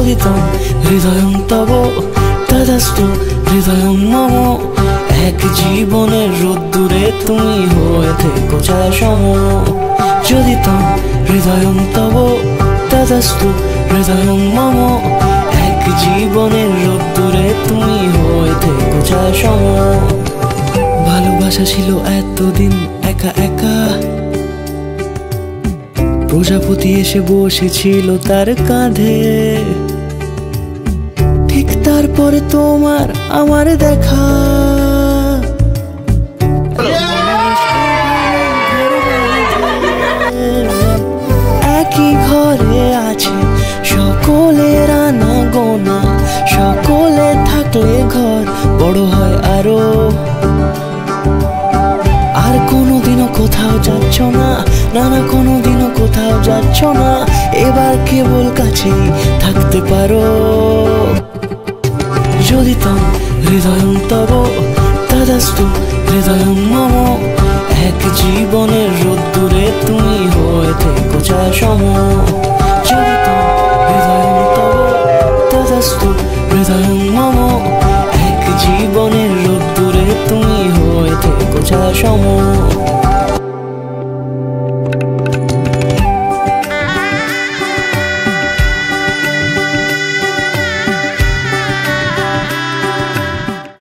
যদি তং হৃদয়ং তব তদাস্তু হৃদয়ং মম। এক জীবনের রোদ্দুরে তুমি হয়ে থেকো ছায়াসম। যদি তং হৃদয়ং তব তদাস্তু হৃদয়ং মম। এক জীবনের রোদ্দুরে তুমি হয়ে থেকো ছায়াসম। ভালোবাসা ছিল এতদিন একা একা, প্রজাপতি এসে বসেছিল তার কাঁধে। ঠিক তারপরে তোমার আমার দেখা, একই ঘরে আছে সকলের আনা গোনা। সকলে থাকলে ঘর বড় হয় আরো। আর কোনোদিনও কোথাও যাচ্ছ না, না না কোনোদিনও কোথাও যাচ্ছ না। এবার কেবল কাছেই থাকতে পারো। যদি তং হৃদয়ং তব তদাস্তু হৃদয়ং মম। এক জীবনের রোদ্দুরে তুমি হয়ে থেকো